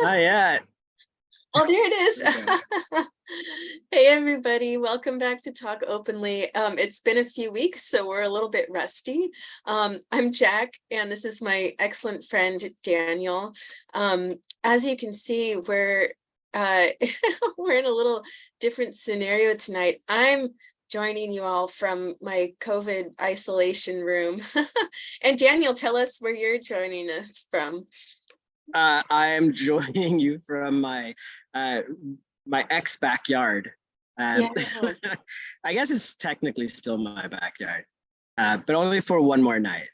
Not yet. Oh, there it is. Okay. Hey, everybody. Welcome back to Talk Openly. It's been a few weeks, so we're a little bit rusty. I'm Jac, and this is my excellent friend, Daniel. As you can see, we're we're in a little different scenario tonight. I'm joining you all from my COVID isolation room. And Daniel, tell us where you're joining us from. I am joining you from uh, my ex backyard. Yeah. I guess it's technically still my backyard, but only for one more night.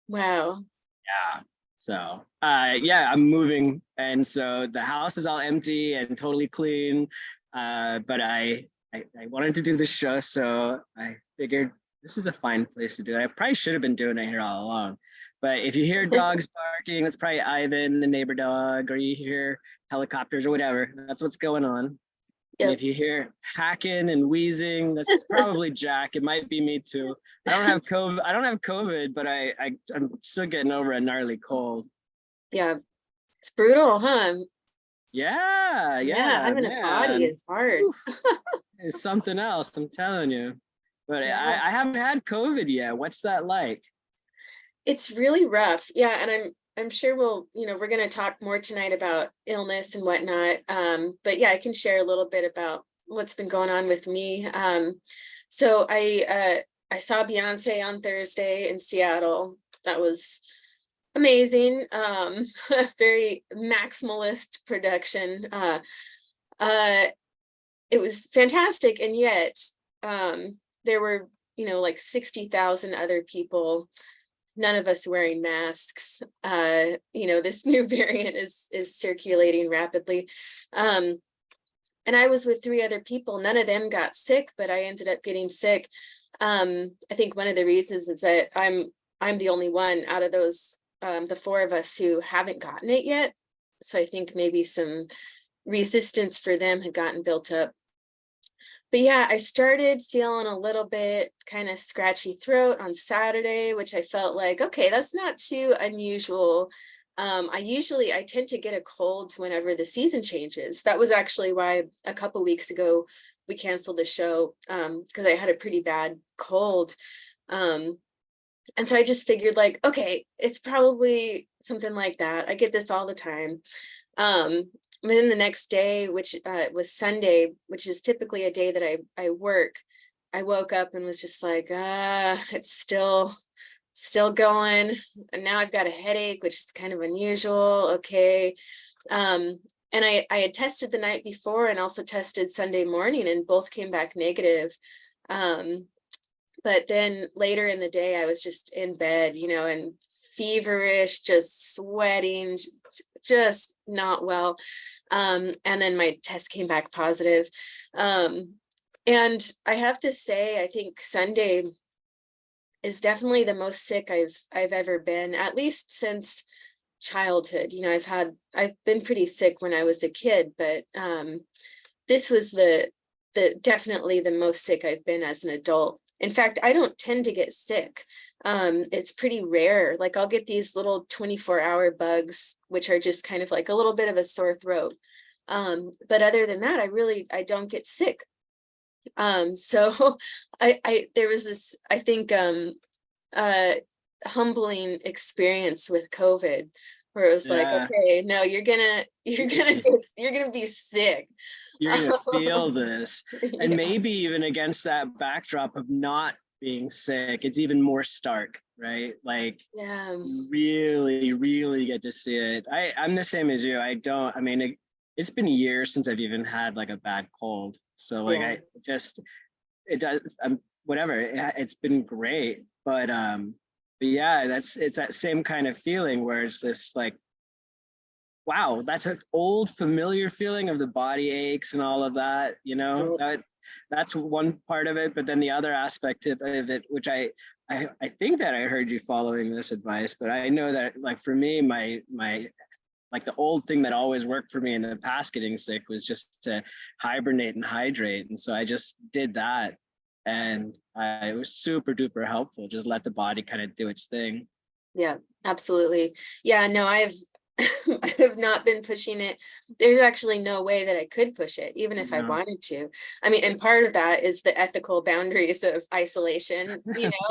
Wow. Yeah. So yeah, I'm moving, and so the house is all empty and totally clean. But I wanted to do the show, so I figured this is a fine place to do it. I probably should have been doing it here all along. But if you hear dogs barking, it's probably Ivan, the neighbor dog, or you hear helicopters or whatever. That's what's going on. And Yep. if you hear hacking and wheezing, that's probably Jac. It might be me too. I don't have COVID. I don't have COVID, but I'm still getting over a gnarly cold. Yeah. It's brutal, huh? Yeah, Having a body man. is hard. Oof, it's something else, I'm telling you. But Yeah. I haven't had COVID yet. What's that like? It's really rough. Yeah, and I'm sure we're going to talk more tonight about illness and whatnot. But yeah, I can share a little bit about what's been going on with me. So I saw Beyonce on Thursday in Seattle. That was amazing. Very maximalist production. Uh, it was fantastic, and yet there were like 60,000 other people, none of us wearing masks. This new variant is circulating rapidly. And I was with 3 other people. None of them got sick, but I ended up getting sick. I think one of the reasons is that I'm the only one out of those the 4 of us who haven't gotten it yet. So I think maybe some resistance for them had gotten built up. But yeah, I started feeling a little bit kind of scratchy throat on Saturday, which I felt like, okay, that's not too unusual. I tend to get a cold whenever the season changes. That was actually why a couple weeks ago we canceled the show, because I had a pretty bad cold. And so I just figured like, okay, it's probably something like that. I get this all the time. And then the next day, which was Sunday, which is typically a day that I work, I woke up and was just like, it's still going. And now I've got a headache, which is kind of unusual. Okay. And I had tested the night before and also tested Sunday morning, and both came back negative. But then later in the day, I was just in bed, and feverish, just sweating, just not well. And then my test came back positive. And I have to say, I think Sunday is definitely the most sick I've ever been, at least since childhood. I've been pretty sick when I was a kid, but this was the definitely the most sick I've been as an adult. In fact, I don't tend to get sick. It's pretty rare. Like I'll get these little 24-hour bugs, which are just kind of like a little bit of a sore throat. But other than that, I don't get sick. So there was this, I think, humbling experience with COVID where it was like, Yeah, okay, no, you're gonna be sick. you're gonna feel this. And Yeah. maybe even against that backdrop of not being sick, it's even more stark, right? Like Yeah. really, really get to see it. I'm the same as you. I mean, it's been years since I've even had like a bad cold. So like Yeah. it does, whatever. It's been great. But yeah, it's that same kind of feeling where it's this like, wow, that's an old familiar feeling of the body aches and all of that, that's one part of it. But then the other aspect of it, which I think that I heard you following this advice, but I know that like for me, my like the old thing that always worked for me in the past getting sick was just to hibernate and hydrate. And so I just did that. And it was super duper helpful. Just let the body kind of do its thing. Yeah, absolutely. Yeah, no, I have not been pushing it. There's actually no way that I could push it, even if I No. wanted to. I mean, and part of that is the ethical boundaries of isolation,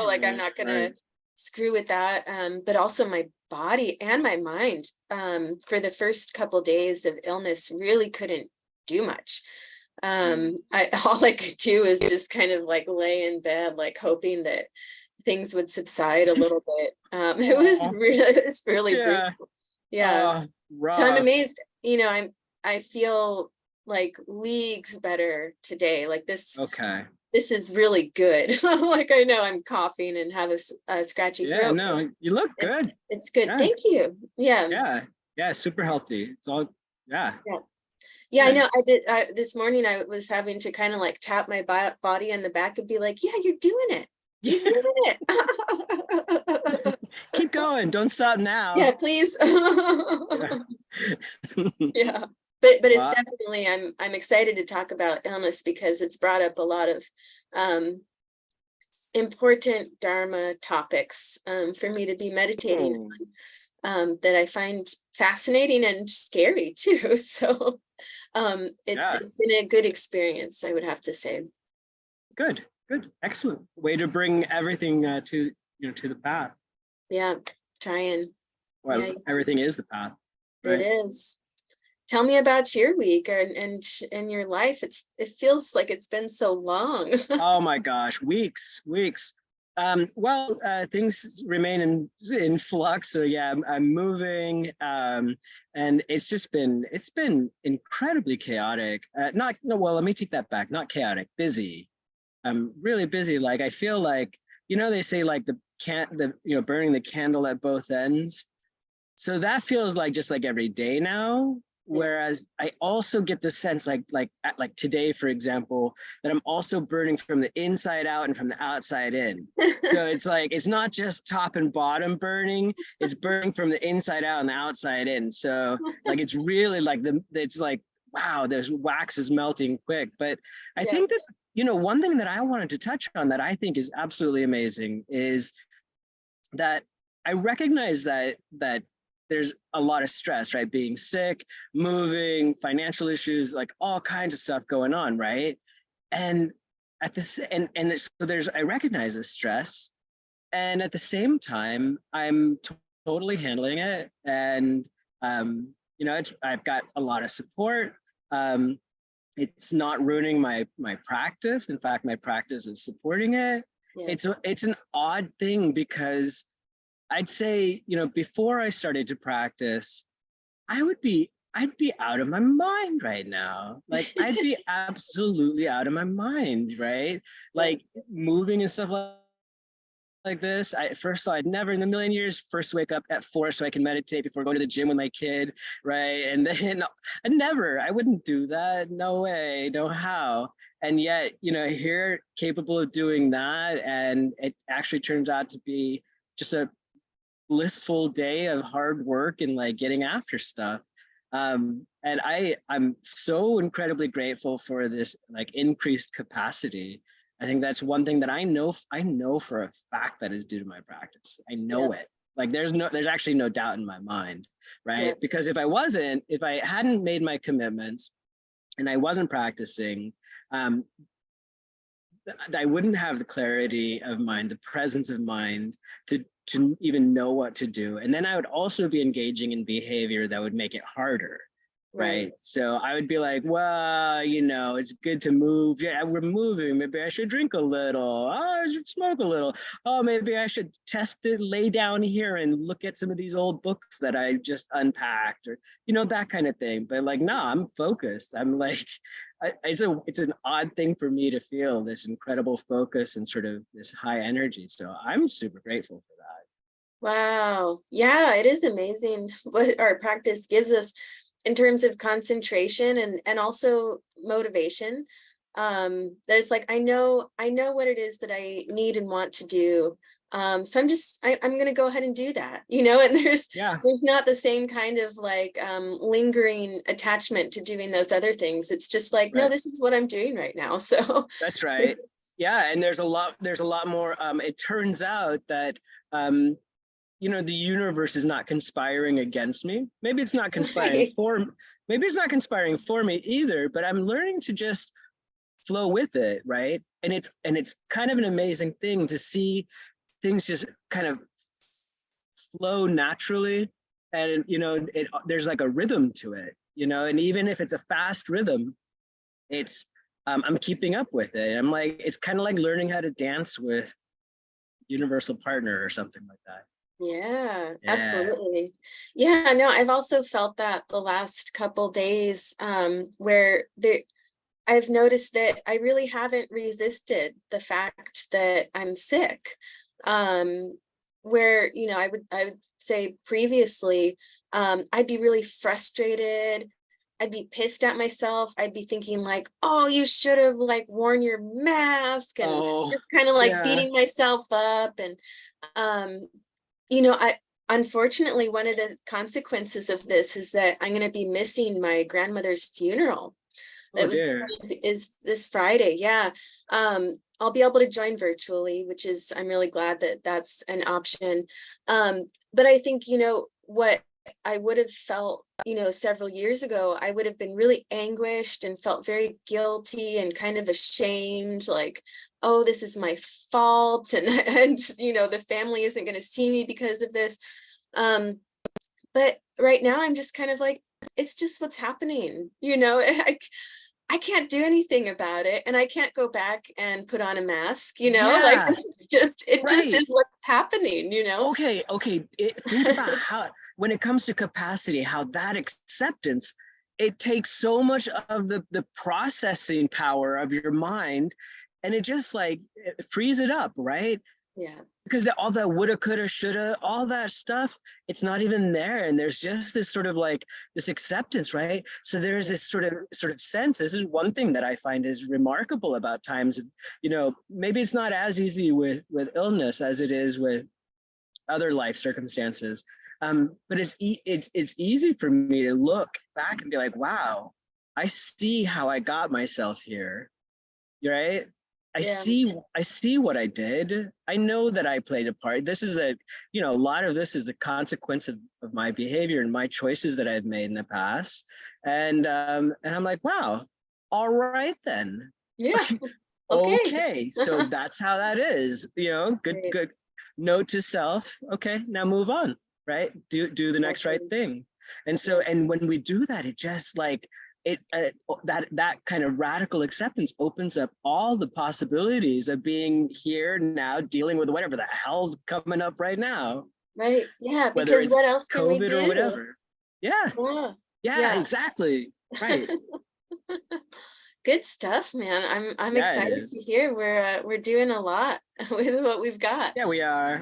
like I'm not gonna Right. screw with that. But also my body and my mind, for the first couple days of illness really couldn't do much. I all I could do is just kind of like lay in bed, like hoping that things would subside a little bit. Aw, It's really yeah. brutal. Yeah. So I'm Rough. amazed, I feel like leagues better today. Like Okay. this is really good. Like I know I'm coughing and have a scratchy Yeah, throat, but no, you look good. it's good. Yeah, Thank you. Yeah. yeah, yeah, super healthy. It's all, yeah, Yeah. Yeah, I know. I nice. did this morning. I was having to kind of like tap my body on the back and be like, "Yeah, you're doing it. You're Yeah, doing it." keep going. Don't stop Yeah, now. please. Yeah. Yeah. But it's Well, definitely I'm excited to talk about illness because it's brought up a lot of um important Dharma topics for me to be meditating oh, that I find fascinating and scary too. So yeah, it's been a good experience, I would have to say. good, good, excellent. Way to bring everything to, to the path. Yeah, trying. Well, Yeah, everything is the path, it right? is. Tell me about your week and your life. It feels like it's been so long. Oh my gosh, weeks. Well, things remain in flux. So yeah, I'm moving, and it's been incredibly chaotic. Not no, well, let me take that back. Not chaotic, busy. I'm really busy. Like I feel like they say like the burning the candle at both ends. So that feels like just like every day now. Yeah. Whereas I also get the sense like today, for example, that I'm also burning from the inside out and from the outside in. So it's like it's not just top and bottom burning, it's burning from the inside out and the outside in. So like it's really like it's like wow, there's wax is melting quick. But I Yeah. think that one thing that I wanted to touch on that I think is absolutely amazing is that I recognize that there's a lot of stress, right? Being sick, moving, financial issues, like all kinds of stuff going on, right? And at this and so there's I recognize this stress, and at the same time, I'm totally handling it, and I've got a lot of support. Um, it's not ruining my practice. In fact, my practice is supporting it. Yeah. It's an odd thing because I'd say, before I started to practice, I'd be out of my mind right now. Like I'd be absolutely out of my mind, right? Yeah. Like moving and stuff like this. I'd never in a million years first wake up at 4 so I can meditate before going to the gym with my kid, right? And then I wouldn't do that. No way, no how. And yet, here capable of doing that, and it actually turns out to be just a blissful day of hard work and like getting after stuff. And I'm so incredibly grateful for this like increased capacity. I think that's one thing that I know for a fact that is due to my practice. I Yeah. know it. Like there's actually no doubt in my mind, Yeah. right? Because if I hadn't made my commitments and I wasn't practicing, um, I wouldn't have the clarity of mind, the presence of mind to even know what to do. And then I would also be engaging in behavior that would make it harder. Right. Right. So I would be like, well, it's good to move. Yeah, we're moving. Maybe I should drink a little. Oh, I should smoke a little. Oh, maybe I should test it, lay down here and look at some of these old books that I just unpacked or, that kind of thing. But like, no, I'm focused. I'm like, it's an odd thing for me to feel this incredible focus and sort of this high energy. So I'm super grateful for that. Wow. Yeah, it is amazing what our practice gives us in terms of concentration and also motivation. That it's like I know what it is that I need and want to do. So I'm gonna go ahead and do that, and Yeah, there's not the same kind of like lingering attachment to doing those other things. It's just like, no, right. this is what I'm doing right now. So That's right. Yeah, and there's a lot more. It turns out that um, the universe is not conspiring against me. Maybe it's not conspiring Right. maybe it's not conspiring for me either, but I'm learning to just flow with it, right? And it's kind of an amazing thing to see things just kind of flow naturally, and there's like a rhythm to it, and even if it's a fast rhythm, it's I'm keeping up with it. I'm like, it's kind of like learning how to dance with universal partner or something like that. Yeah, Yeah. absolutely. Yeah, no, I've also felt that the last couple days, where I've noticed that I really haven't resisted the fact that I'm sick. Um, where, I would say previously, I'd be really frustrated. I'd be pissed at myself. I'd be thinking like, oh, you should have like worn your mask, and Oh, just kind of like yeah. beating myself up. And um, I unfortunately, one of the consequences of this is that I'm going to be missing my grandmother's funeral. Oh It was dear. is this Friday. Yeah. I'll be able to join virtually, which is, I'm really glad that that's an option. But I think, what I would have felt, several years ago, I would have been really anguished and felt very guilty and kind of ashamed, like, oh, this is my fault. And, and, the family isn't going to see me because of this. Um, but right now I'm just kind of like, it's just what's happening, I can't do anything about it, and I can't go back and put on a mask, like Yeah, it just is right. what's happening. Okay. Think about how, when it comes to capacity, how that acceptance, it takes so much of the processing power of your mind, and it just like it frees it up, right? Yeah, Because all that woulda, coulda, shoulda, all that stuff, it's not even there, and there's just this sort of like this acceptance, right? So there's yeah, this sort of sense. This is one thing that I find is remarkable about times of, maybe it's not as easy with illness as it is with other life circumstances. But it's easy for me to look back and be like, wow, I see how I got myself here, right? yeah, I see what I did. I know that I played a part. This is a lot of this is the consequence of my behavior and my choices that I've made in the past. And I'm like, wow, all right then. yeah. Okay. Okay, so that's how that is. Great. Good note to self. Okay, now move on, right? Do the next right Exactly. thing. And so, Yeah, and when we do that, it just like it that kind of radical acceptance opens up all the possibilities of being here now, dealing with whatever the hell's coming up right now, right. Yeah, whether because it's what else can we COVID or do? whatever. Yeah, Yeah, yeah, yeah. exactly. Right. Good stuff, man. I'm Yeah, it excited to is. hear we're doing a lot with what we've got. Yeah, we are.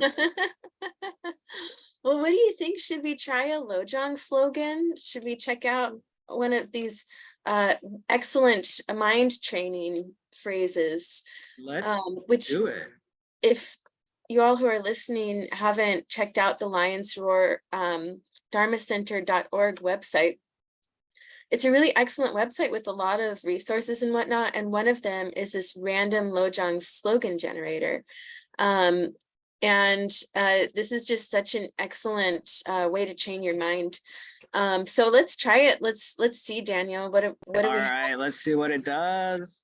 Well, what do you think? Should we try a Lojong slogan? Should we check out one of these uh, excellent mind training phrases? Let's Which, do it. if you all who are listening haven't checked out the Lions Roar dharmacenter.org website, it's a really excellent website with a lot of resources and whatnot. And one of them is this random Lojong slogan generator. Um, and this is just such an excellent way to train your mind. So let's try it. Let's see, Daniel. What do All we have? right, let's see what it does.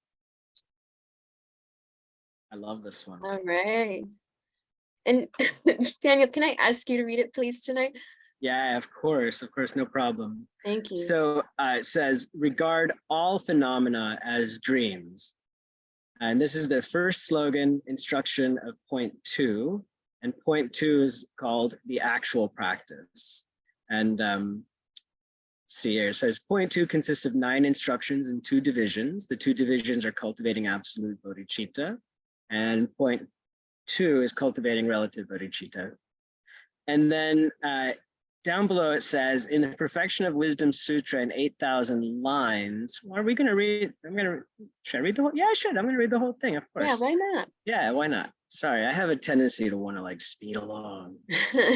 I love this one. All right. And Daniel, can I ask you to read it, please, tonight? Yeah, of course, no problem. Thank you. So it says, regard all phenomena as dreams. And this is the first slogan instruction of point 2. And point 2 is called the actual practice. And see here, it says point 2 consists of 9 instructions and 2 divisions. The 2 divisions are cultivating absolute bodhicitta. And point 2 is cultivating relative bodhicitta. And then down below it says, in the Perfection of Wisdom Sutra in 8,000 lines. Well, are we going to read? Should I read the whole? Yeah, I should. I'm going to read the whole thing, of Yeah, course. why not? Yeah, why not? Sorry, I have a tendency to want to like speed along.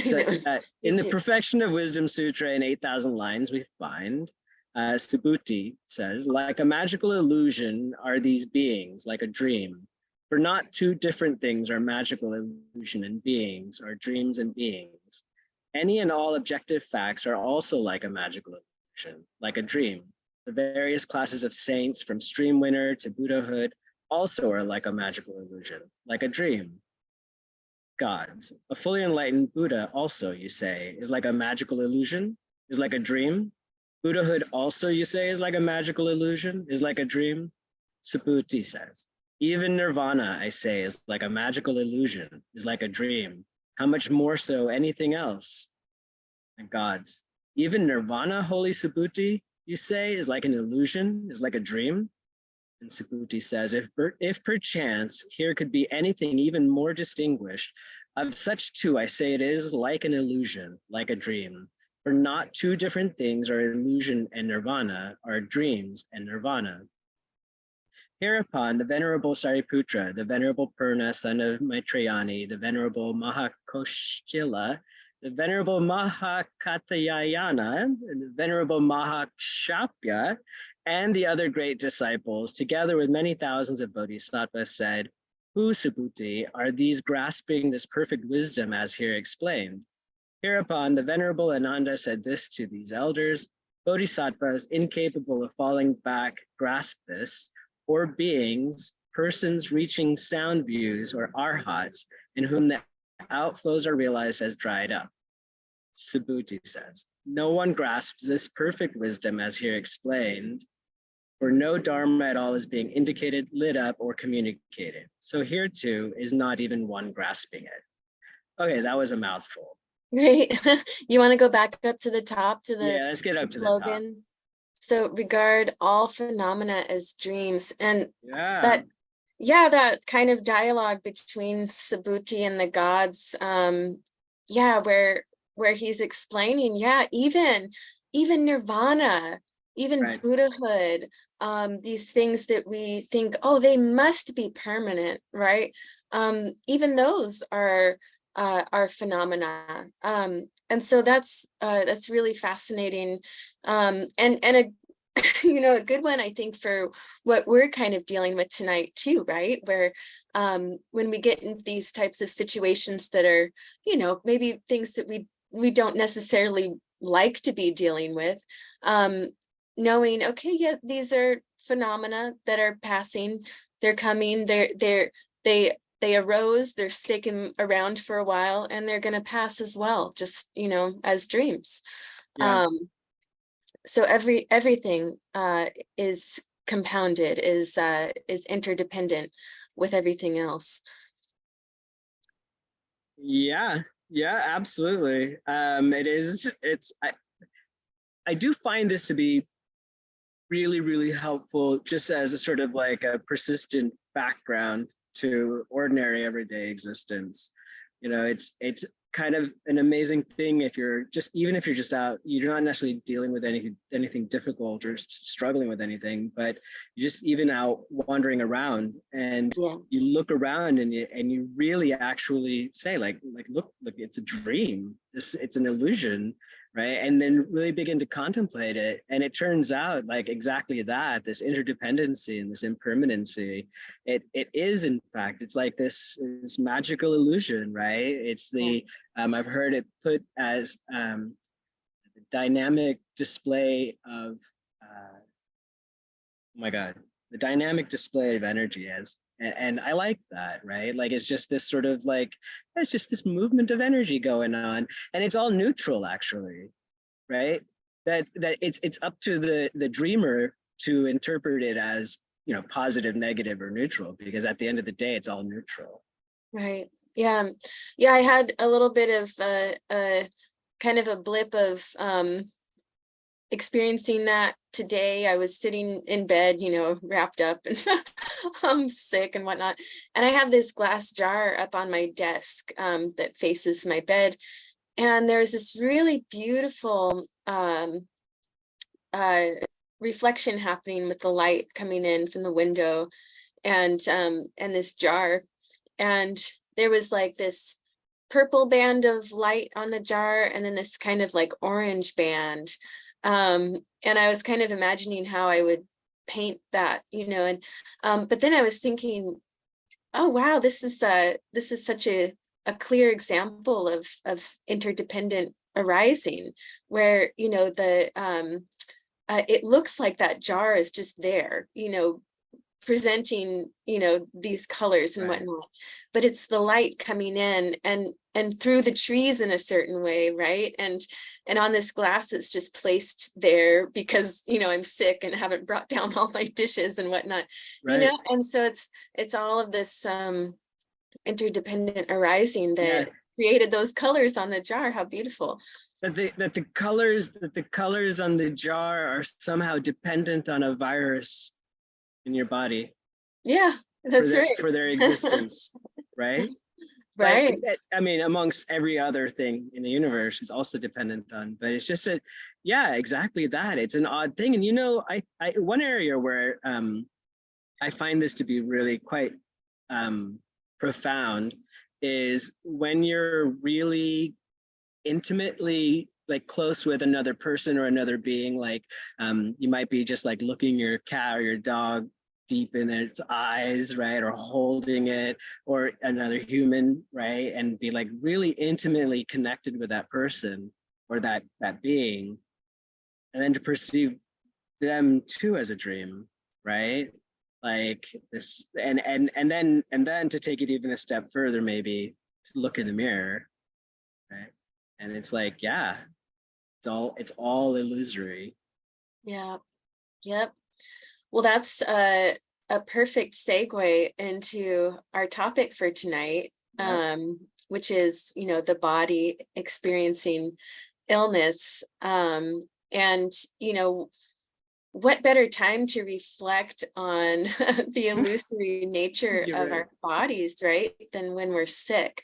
So No, you in the do. Perfection of Wisdom Sutra in 8,000 lines, we find Subhuti says, like a magical illusion are these beings, like a dream. For not two different things are magical illusion and beings, or dreams and beings. Any and all objective facts are also like a magical illusion, like a dream. The various classes of saints, from stream winner to Buddhahood, also are like a magical illusion, like a dream. Gods, a fully enlightened Buddha also, you say, is like a magical illusion, is like a dream. Buddhahood also, you say, is like a magical illusion, is like a dream. Subhuti says, even nirvana, I say, is like a magical illusion, is like a dream. How much more so anything else? And gods, even nirvana, holy Subhuti, you say, is like an illusion, is like a dream? And Subhuti says, if perchance here could be anything even more distinguished, of such too I say it is like an illusion, like a dream. For not two different things are illusion and nirvana, are dreams and nirvana. Hereupon, the Venerable Sariputra, the Venerable Purna, son of Maitrayani, the Venerable Mahakoshkila, the Venerable Mahakatayana, and the Venerable Mahakshapya, and the other great disciples, together with many thousands of bodhisattvas, said, who, Subhuti, are these grasping this perfect wisdom as here explained? Hereupon, the Venerable Ananda said this to these elders, bodhisattvas incapable of falling back grasp this, or beings, persons reaching sound views or arhats, in whom the outflows are realized as dried up. Subhuti says, no one grasps this perfect wisdom as here explained, for no dharma at all is being indicated, lit up, or communicated. So here too is not even one grasping it. Okay, that was a mouthful. Right. You want to go back up to the top to the Yeah, let's get up to the top. slogan? So regard all phenomena as dreams. And Yeah, that kind of dialogue between Subhuti and the gods, where he's explaining, even nirvana, even right. Buddhahood, these things that we think, oh, they must be permanent, right? Even those are phenomena. And so that's really fascinating. And a a good one, I think, for what we're kind of dealing with tonight too, right? Where when we get in these types of situations that are, maybe things that we don't necessarily like to be dealing with, knowing, okay, yeah, these are phenomena that are passing, they're coming, they arose, they're sticking around for a while, and they're going to pass as well, just as dreams. Yeah. So everything is compounded, is interdependent with everything else. Yeah, yeah, absolutely. I do find this to be really, really helpful just as a sort of like a persistent background to ordinary everyday existence. It's kind of an amazing thing if you're just, even if you're just out, you're not necessarily dealing with anything difficult or struggling with anything, but you're just even out wandering around, and Yeah. you look around and you really actually say like look, it's a dream, it's an illusion, right? And then really begin to contemplate it. And it turns out like exactly that, this interdependency and this impermanency, it is in fact, it's like this magical illusion, right? It's the I've heard it put as the dynamic display of oh my god, the dynamic display of energy as, and I like that, right? Like it's just this sort of like, it's just this movement of energy going on, and it's all neutral actually, right? That it's up to the dreamer to interpret it as, positive, negative, or neutral, because at the end of the day, it's all neutral. Right. Yeah. Yeah. I had a little bit of a kind of a blip of experiencing that today. I was sitting in bed, wrapped up and I'm sick and whatnot. And I have this glass jar up on my desk that faces my bed. And there's this really beautiful reflection happening with the light coming in from the window and this jar. And there was like this purple band of light on the jar, and then this kind of like orange band. And I was kind of imagining how I would paint that, and but then I was thinking, Oh, wow. This is such a clear example of interdependent arising, where, you know, it looks like that jar is just there, you know, presenting, you know, these colors and Right. whatnot, but it's the light coming in and through the trees in a certain way, right? And on this glass that's just placed there because, you know, I'm sick and haven't brought down all my dishes and whatnot, you Right. know. And so it's all of this interdependent arising Yeah. that created those colors on the jar. How beautiful. That the colors on the jar are somehow dependent on a virus in your body Yeah, that's right. for their existence, right? But Right. I mean, amongst every other thing in the universe, it's also dependent on. But it's just a, yeah, exactly that. It's an odd thing, and you know, I one area where I find this to be really quite um, profound is when you're really intimately like close with another person or another being, like you might be just like looking your cat or your dog deep in its eyes, right, or holding it, or another human, right, and be like really intimately connected with that person or that being, and then to perceive them too as a dream, right, like this, and then to take it even a step further, maybe to look in the mirror, right, and it's like, yeah, it's all illusory. Yeah. Yep. Well, that's a perfect segue into our topic for tonight, Yep. which is, you know, the body experiencing illness. And, you know, what better time to reflect on the illusory nature You're of right. our bodies, right, than when we're sick.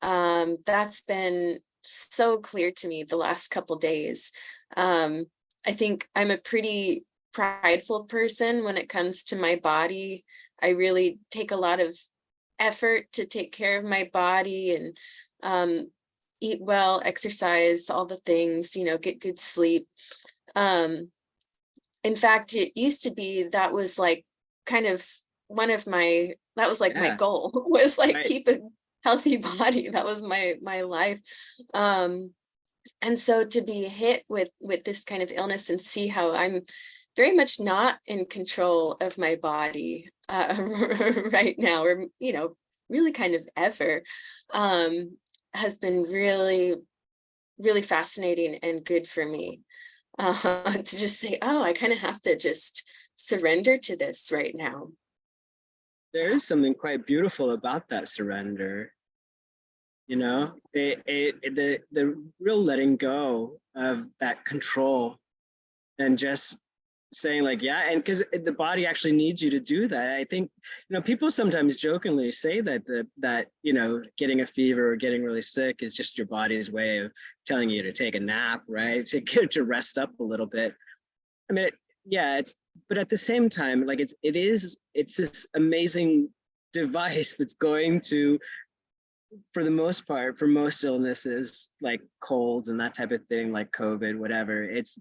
That's been so clear to me the last couple days. Um, I think I'm a pretty prideful person when it comes to my body. I really take a lot of effort to take care of my body and eat well, exercise, all the things, you know, get good sleep. Um, in fact, it used to be that was like kind of one of my that was like my Yeah. goal was like Right. keep a healthy body. That was my life. Um, and so to be hit with this kind of illness and see how I'm very much not in control of my body right now, or you know, really kind of ever, has been really, really fascinating and good for me. To just say, oh, I kind of have to just surrender to this right now. There Yeah. is something quite beautiful about that surrender. You know, the real letting go of that control and just saying like, yeah, and because the body actually needs you to do that. I think, you know, people sometimes jokingly say that that you know, getting a fever or getting really sick is just your body's way of telling you to take a nap, right, to get to rest up a little bit. I mean, yeah, it's, but at the same time, like it's this amazing device that's going to, for the most part, for most illnesses like colds and that type of thing, like COVID, whatever, it's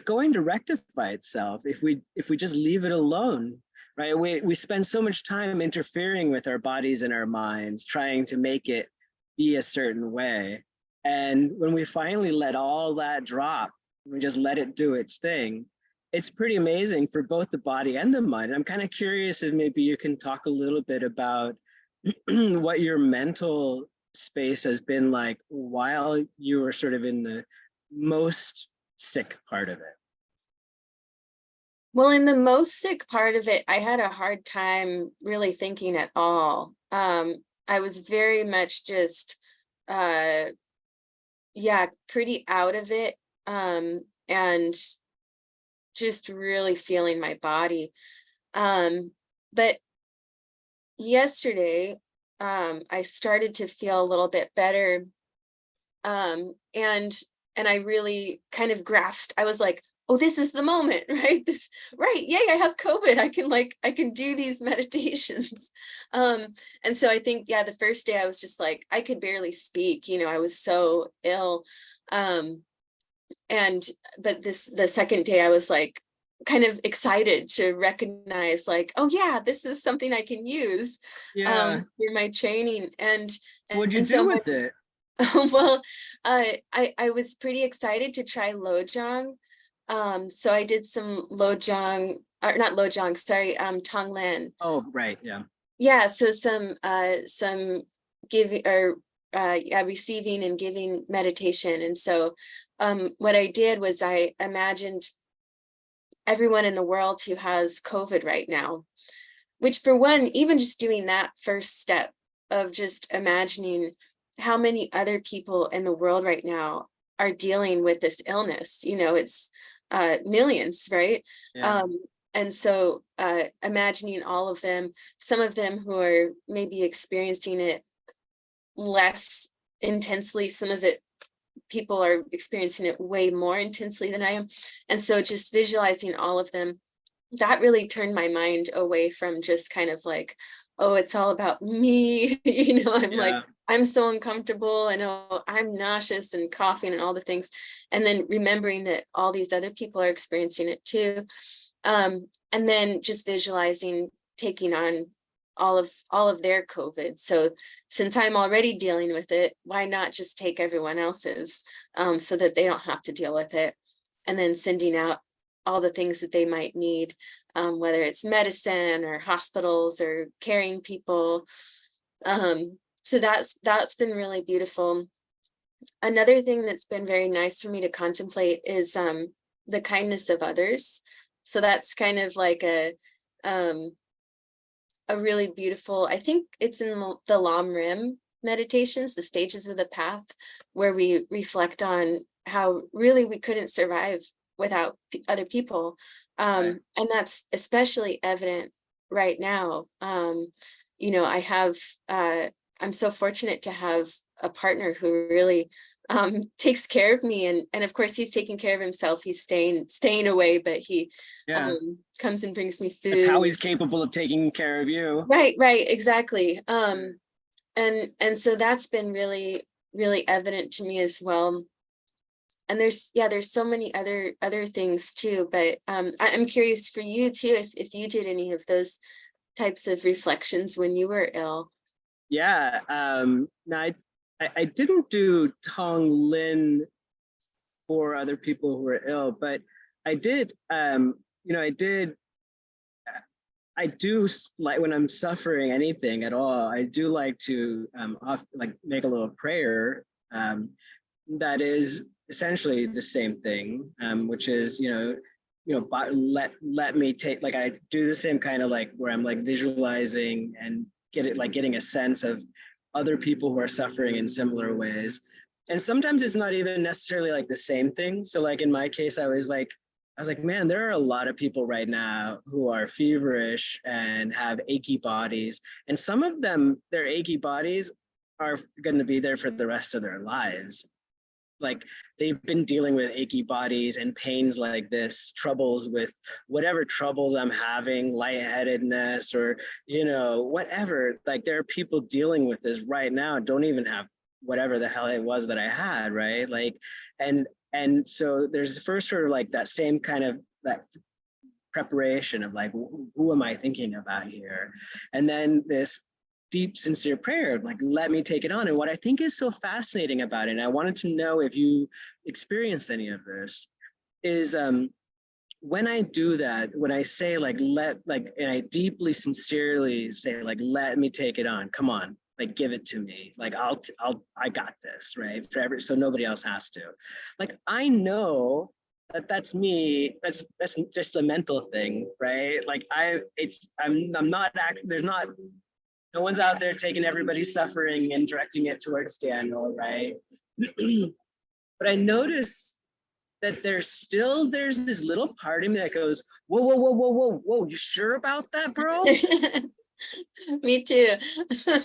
going to rectify itself if we just leave it alone, right? We spend so much time interfering with our bodies and our minds, trying to make it be a certain way. And when we finally let all that drop, we just let it do its thing, it's pretty amazing for both the body and the mind. I'm kind of curious if maybe you can talk a little bit about what your mental space has been like while you were sort of in the most sick part of it. Well, in the most sick part of it, I had a hard time really thinking at all. I was very much just, uh, yeah, pretty out of it, and just really feeling my body. Um, but yesterday, I started to feel a little bit better, and I really kind of grasped. I was like, oh, this is the moment, right? This, right, yay, I have COVID. I can do these meditations. um and so I think, yeah, the first day I was just like, I could barely speak, you know, I was so ill. um and but the second day I was like, kind of excited to recognize like, oh yeah, this is something I can use Yeah. through my training. So what'd you And so do when, with it? well, I was pretty excited to try Lojong. So I did some Lojong, or not Lojong, sorry, Tonglen. Oh, right. Yeah. Yeah, so some giving or yeah, receiving and giving meditation. And so what I did was I imagined everyone in the world who has COVID right now, which for one, even just doing that first step of just imagining how many other people in the world right now are dealing with this illness, you know, it's millions, right? Yeah. Um, and so imagining all of them, some of them who are maybe experiencing it less intensely, some of it people are experiencing it way more intensely than I am. And so just visualizing all of them, that really turned my mind away from just kind of like, oh, it's all about me. You know, I'm like, Yeah. I'm so uncomfortable and oh, I'm nauseous and coughing and all the things. And then remembering that all these other people are experiencing it too. And then just visualizing taking on all of their COVID. So since I'm already dealing with it, why not just take everyone else's so that they don't have to deal with it? And then sending out all the things that they might need, whether it's medicine or hospitals or caring people. So that's been really beautiful. Another thing that's been very nice for me to contemplate is the kindness of others. So that's kind of like um, a really beautiful, I think it's in the Lam Rim meditations, the stages of the path, where we reflect on how really we couldn't survive without other people. Right. And that's especially evident right now. You know, I'm so fortunate to have a partner who really takes care of me, and of course he's taking care of himself. He's staying away, but he Yeah. comes and brings me That's how food. he's capable of taking care of you. Right, exactly. And so that's been really evident to me as well. And there's so many other things too, but I'm curious for you too, if you did any of those types of reflections when you were ill. Yeah. Now I didn't do Tong Lin for other people who were ill, but I did, I do like when I'm suffering anything at all, I do like to like make a little prayer that is essentially the same thing, which is, let me take, like I do the same kind of like where I'm like visualizing and getting a sense of other people who are suffering in similar ways. And sometimes it's not even necessarily like the same thing. So like in my case, I was like, man, there are a lot of people right now who are feverish and have achy bodies. And some of them, their achy bodies are going to be there for the rest of their lives. Like they've been dealing with achy bodies and pains like this, troubles with whatever troubles I'm having, lightheadedness or, whatever. Like there are people dealing with this right now, don't even have whatever the hell it was that I had, right? Like, and so there's first sort of like that same kind of that preparation of like, who am I thinking about here? And then this deep, sincere prayer of like, let me take it on. And what I think is so fascinating about it, and I wanted to know if you experienced any of this, is when I do that, when I say like, and I deeply, sincerely say like, let me take it on, come on, like, give it to me. Like, I got this, right? Forever. So nobody else has to. Like, I know that's me. That's just a mental thing, right? Like I'm not, there's not, no one's out there taking everybody's suffering and directing it towards Daniel, right? But I notice that there's this little part of me that goes, whoa, whoa, whoa, whoa, whoa, whoa, you sure about that, bro? Me too.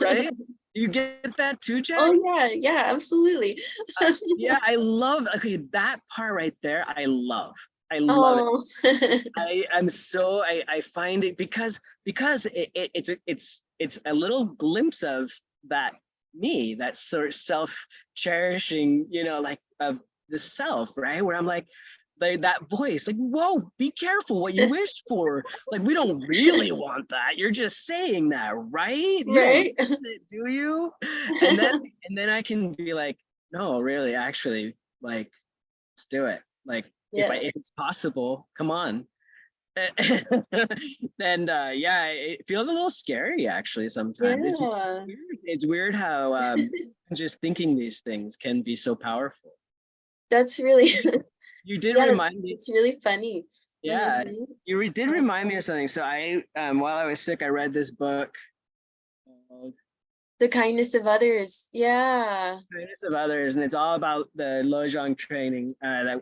Right? You get that too, Jack? Oh yeah, absolutely. Yeah, I love, okay, that part right there, I love. I love it. Oh. I find it because it's a little glimpse of that me, that sort of self cherishing, like of the self, right? Where I'm like, like that voice, like, whoa, be careful what you wish for. Like, we don't really want that. You're just saying that, right? You don't Right. want it, do you? And then I can be like, no, really, actually, like, let's do it. Like, Yeah. if it's possible, come on. And yeah, it feels a little scary actually sometimes. Yeah. It's weird how just thinking these things can be so powerful. That's really, You did yeah, remind me, it's really funny. yeah, Mhm. did remind me of something. So I, while I was sick, I read this book called The kindness of others. Yeah. Kindness of Others, and it's all about the Lojong training.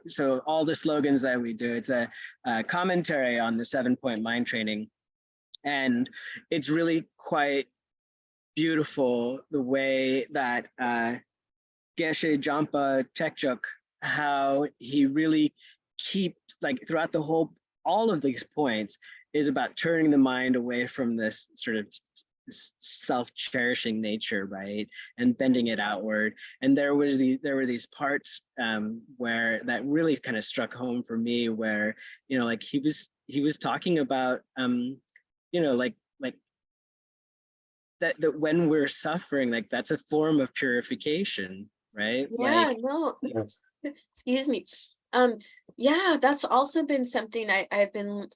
So all the slogans that we do, it's a commentary on the 7-point mind training, and it's really quite beautiful the way that Geshe Jampa Tekchuk, how he really keeps, like, throughout the whole, all of these points is about turning the mind away from this sort of self-cherishing nature, right, and bending it outward. And there were these parts where that really kind of struck home for me, where, you know, like he was talking about you know, like that when we're suffering, like that's a form of purification, right? Yeah, Like, no, excuse me. Um, yeah, that's also been something I've been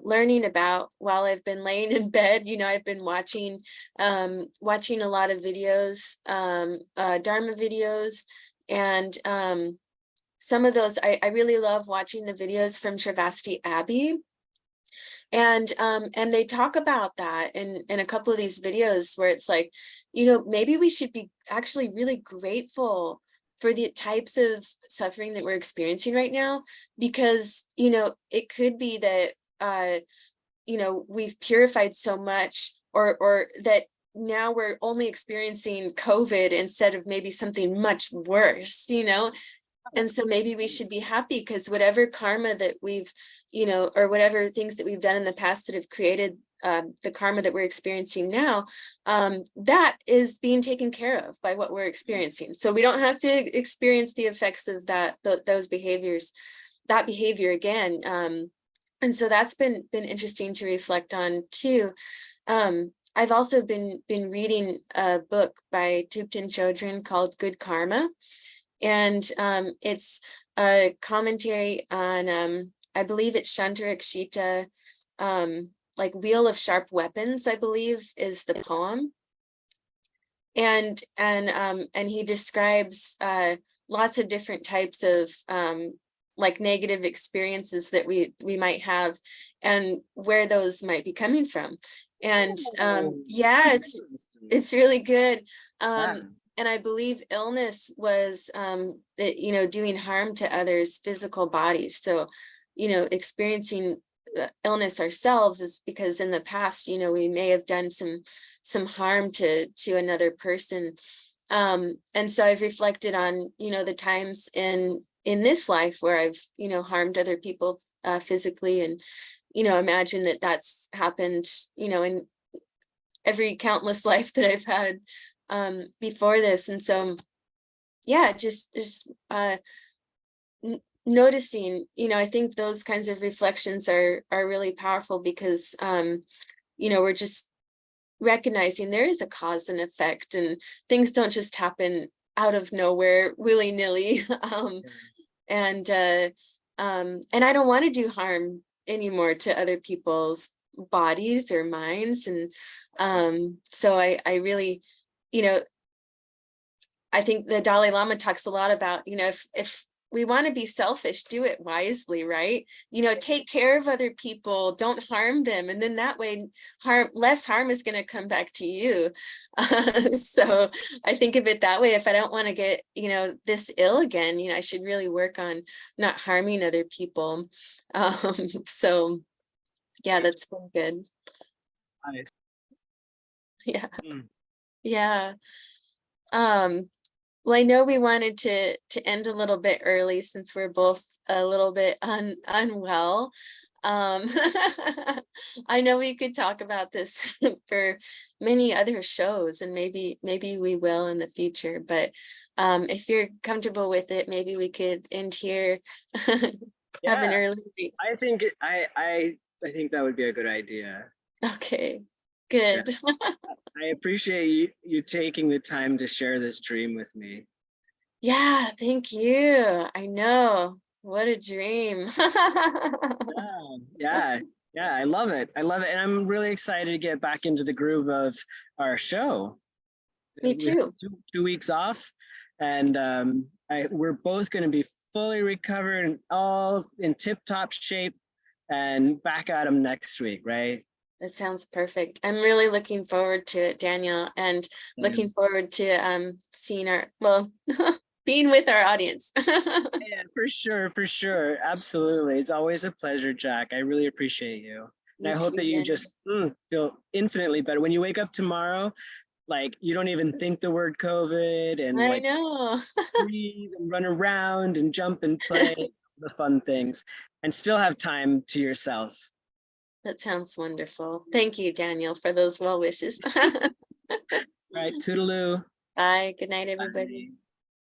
learning about while I've been laying in bed. You know, I've been watching a lot of videos, Dharma videos, and some of those I really love watching the videos from Sravasti Abbey. And they talk about that in a couple of these videos where it's like, you know, maybe we should be actually really grateful for the types of suffering that we're experiencing right now, because, you know, it could be that you know, we've purified so much, or that now we're only experiencing COVID instead of maybe something much worse, you know. And so maybe we should be happy because whatever karma that we've, you know, or whatever things that we've done in the past that have created the karma that we're experiencing now, that is being taken care of by what we're experiencing. So we don't have to experience the effects of those behaviors, that behavior again. And so that's been interesting to reflect on too. I've also been reading a book by Thupten Chodron called Good Karma. And it's a commentary on, I believe it's Shantarakshita, like Wheel of Sharp Weapons, I believe is the poem. And he describes lots of different types of like negative experiences that we might have and where those might be coming from. And yeah, it's really good. yeah. And I believe illness was, you know, doing harm to others' physical bodies. So, you know, experiencing illness ourselves is because in the past, you know, we may have done some harm to another person. And so I've reflected on, you know, the times in this life where I've, you know, harmed other people physically, and, you know, imagine that that's happened, you know, in every countless life that I've had before this. And so, yeah, just noticing, you know, I think those kinds of reflections are really powerful because, you know, we're just recognizing there is a cause and effect, and things don't just happen out of nowhere willy-nilly. And I don't want to do harm anymore to other people's bodies or minds. And so I really, you know, I think the Dalai Lama talks a lot about, you know, if we want to be selfish, do it wisely, right? You know, take care of other people, don't harm them. And then that way less harm is going to come back to you. So I think of it that way. If I don't want to get, you know, this ill again, you know, I should really work on not harming other people. So yeah, that's been good. Nice. Yeah. Mm. Yeah. Um, Well, I know we wanted to end a little bit early since we're both a little bit unwell. Um, I know we could talk about this for many other shows, and maybe we will in the future. But if you're comfortable with it, maybe we could end here. have an Yeah, early night. I think I think that would be a good idea. Okay, Yeah, good. I appreciate you taking the time to share this dream with me. Yeah, thank you. I know. What a dream. Yeah, yeah, yeah. I love it. I love it, and I'm really excited to get back into the groove of our show. Me We had too. two weeks off, and we're both going to be fully recovered and all in tip-top shape, and back at them next week, right? That sounds perfect. I'm really looking forward to it, Daniel, and looking forward to seeing our, well, being with our audience. Yeah, for sure, absolutely. It's always a pleasure, Jack. I really appreciate you, and Me I hope too, that you Daniel. just feel infinitely better when you wake up tomorrow. Like you don't even think the word COVID, and I like know. breathe and run around and jump and play the fun things, and still have time to yourself. That sounds wonderful. Thank you, Daniel, for those well wishes. All right, toodaloo. Bye. Good night, everybody. Bye.